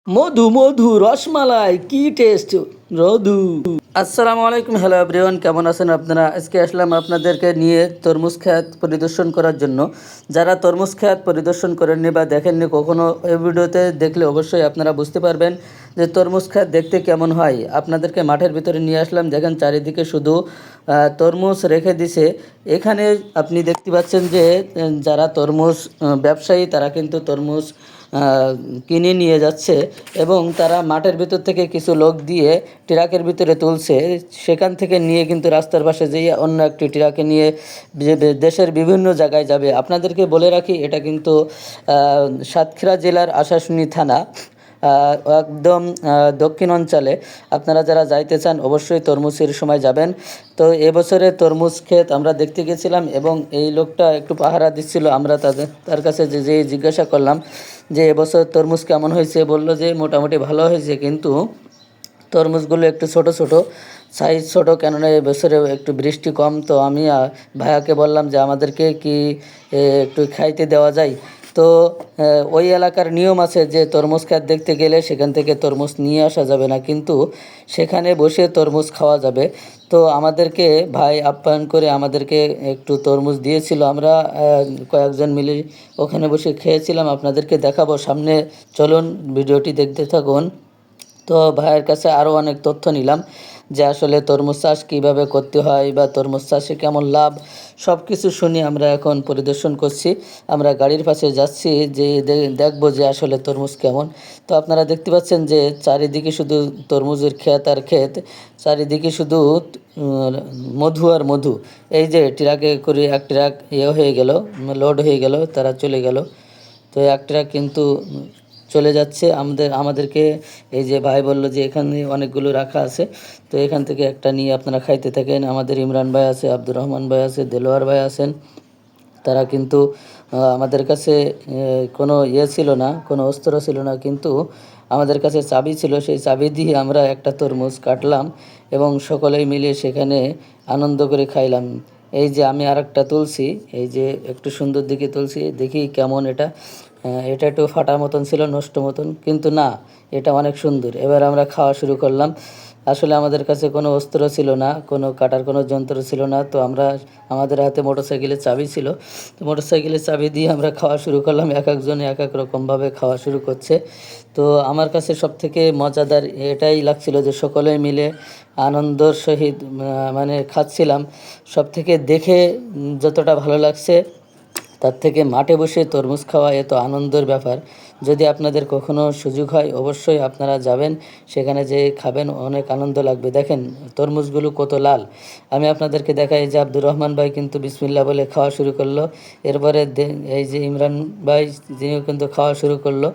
মধু মধু রসমালাই কি টেস্ট রধু। আসসালামু আলাইকুম, হ্যালো এভরিওয়ান, কেমন আছেন আপনারা? আজকে আসলাম আপনাদেরকে নিয়ে তরমুজ খেত পরিদর্শন করার জন্য। যারা তরমুজ খেত পরিদর্শন করেননি বা দেখেননি কখনো, এই ভিডিওতে দেখলে অবশ্যই আপনারা বুঝতে পারবেন যে তরমুজ খেত দেখতে কেমন হয়। আপনাদেরকে মাঠের ভিতরে নিয়ে আসলাম, দেখেন চারিদিকে শুধু তরমুজ রেখে দিছে। এখানে আপনি দেখতে পাচ্ছেন যে যারা তরমুজ ব্যবসায়ী তারা কিন্তু তরমুজ কিনে নিয়ে যাচ্ছে এবং তারা মাঠের ভিতর থেকে কিছু লোক দিয়ে ট্রাকের ভিতরে তুলছে। সেখান থেকে নিয়ে কিন্তু রাস্তার পাশে যেয়ে অন্য একটি ট্রাকে নিয়ে দেশের বিভিন্ন জায়গায় যাবে। আপনাদেরকে বলে রাখি, এটা কিন্তু সাতক্ষীরা জেলার আশাশুনি থানা, একদম দক্ষিণ অঞ্চলে। আপনারা যারা যাইতে চান অবশ্যই তরমুজের সময় যাবেন। তো এবছরে তরমুজ ক্ষেত আমরা দেখতে গেছিলাম এবং এই লোকটা একটু পাহারা দিচ্ছিল। আমরা তার কাছে যে জিজ্ঞাসা করলাম যে এবছর তরমুজ কেমন হয়েছে, বললো যে মোটামুটি ভালো হয়েছে, কিন্তু তরমুজগুলো একটু ছোট ছোট সাইজ, ছোট কেননা এবছরে একটু বৃষ্টি কম। তো আমি ভাইয়াকে বললাম যে আমাদেরকে কি একটু খাইতে দেওয়া যায়। তো ওই এলাকার নিয়ম আছে যে তরমুজ খেত দেখতে গেলে সেখান থেকে তরমুজ নিয়ে আসা যাবে না, কিন্তু সেখানে বসে তরমুজ খাওয়া যাবে। তো আমাদেরকে ভাই আপ্যায়ন করে আমাদেরকে একটু তরমুজ দিয়েছিল। আমরা কয়েকজন মিলে ওখানে বসে খেয়েছিলাম। আপনাদেরকে দেখাবো সামনে, চলুন ভিডিওটি দেখতে থাকুন। তো ভাইয়ের কাছে আরও অনেক তথ্য নিলাম যে আসলে তরমুজ চাষ কীভাবে করতে হয় বা তরমুজ চাষে কেমন লাভ, সব কিছু শুনে আমরা এখন পরিদর্শন করছি। আমরা গাড়ির পাশে যাচ্ছি যে দেখবো যে আসলে তরমুজ কেমন। তো আপনারা দেখতে পাচ্ছেন যে চারিদিকে শুধু তরমুজের ক্ষেত আর ক্ষেত, চারিদিকে শুধু মধু আর মধু। এই যে ট্রাকে করে এক ট্রাক হয়ে গেল, লোড হয়ে গেল, তারা চলে গেল। তো এক ট্রাক কিন্তু চলে যাচ্ছে। আমাদেরকে এই যে ভাই বলল যে এখানে অনেকগুলো রাখা আছে, তো এখান থেকে একটা নিয়ে আপনারা খাইতে থাকেন। আমাদের ইমরান ভাই আছে, আব্দুর রহমান ভাই আছে, দেলোয়ার ভাই আছেন। তারা কিন্তু আমাদের কাছে কোনো ছিল না, কোনো অস্ত্র ছিল না, কিন্তু আমাদের কাছে চাবি ছিল। সেই চাবি দিয়ে আমরা একটা তরমুজ কাটলাম এবং সকলেই মিলে সেখানে আনন্দ করে খাইলাম। এই যে আমি আরেকটা তুলছি, এই যে একটু সুন্দর দিকে তুলছি, দেখি কেমন এটা। এটা একটু ফাটা মতন ছিল, নষ্ট মতন, কিন্তু না, এটা অনেক সুন্দর। এবার আমরা খাওয়া শুরু করলাম। আসলে আমাদের কাছে কোনো অস্ত্র ছিল না, কোনো কাটার কোনো যন্ত্র ছিল না। তো আমাদের হাতে মোটরসাইকেলের চাবি ছিল। তো মোটরসাইকেলের চাবি দিয়ে আমরা খাওয়া শুরু করলাম। এক একজনে এক এক রকমভাবে খাওয়া শুরু করছে। তো আমার কাছে সবথেকে মজাদার এটাই লাগছিল যে সকলে মিলে আনন্দর সহিত মানে খাচ্ছিলাম। সবথেকে দেখে যতটা ভালো লাগছে, তার থেকে মাঠে বসে তরমুজ খাওয়া এত আনন্দের ব্যাপার। যদি আপনাদের কখনো সুযোগ হয় অবশ্যই আপনারা যাবেন, সেখানে যেয়ে খাবেন, অনেক আনন্দ লাগবে। দেখেন তরমুজগুলো কত লাল। আমি আপনাদেরকে দেখাই যে আব্দুর রহমান ভাই কিন্তু বিসমিল্লাহ বলে খাওয়া শুরু করলো। এরপরে এই যে ইমরান ভাই, যিনিও কিন্তু খাওয়া শুরু করলো।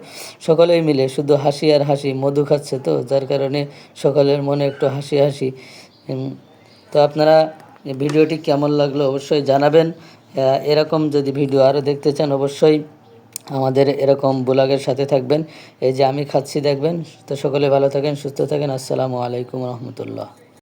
সকলেই মিলে শুধু হাসি আর হাসি, মধু খাচ্ছে তো যার কারণে সকলের মনে একটু হাসি হাসি। তো আপনারা ভিডিওটি কেমন লাগলো অবশ্যই জানাবেন। এরকম যদি ভিডিও আরও দেখতে চান অবশ্যই আমাদের এরকম ব্লগের সাথে থাকবেন। এই যে আমি খাচ্ছি দেখবেন। তো সকলে ভালো থাকেন, সুস্থ থাকেন। আসসালামু আলাইকুম রহমতুল্লাহ।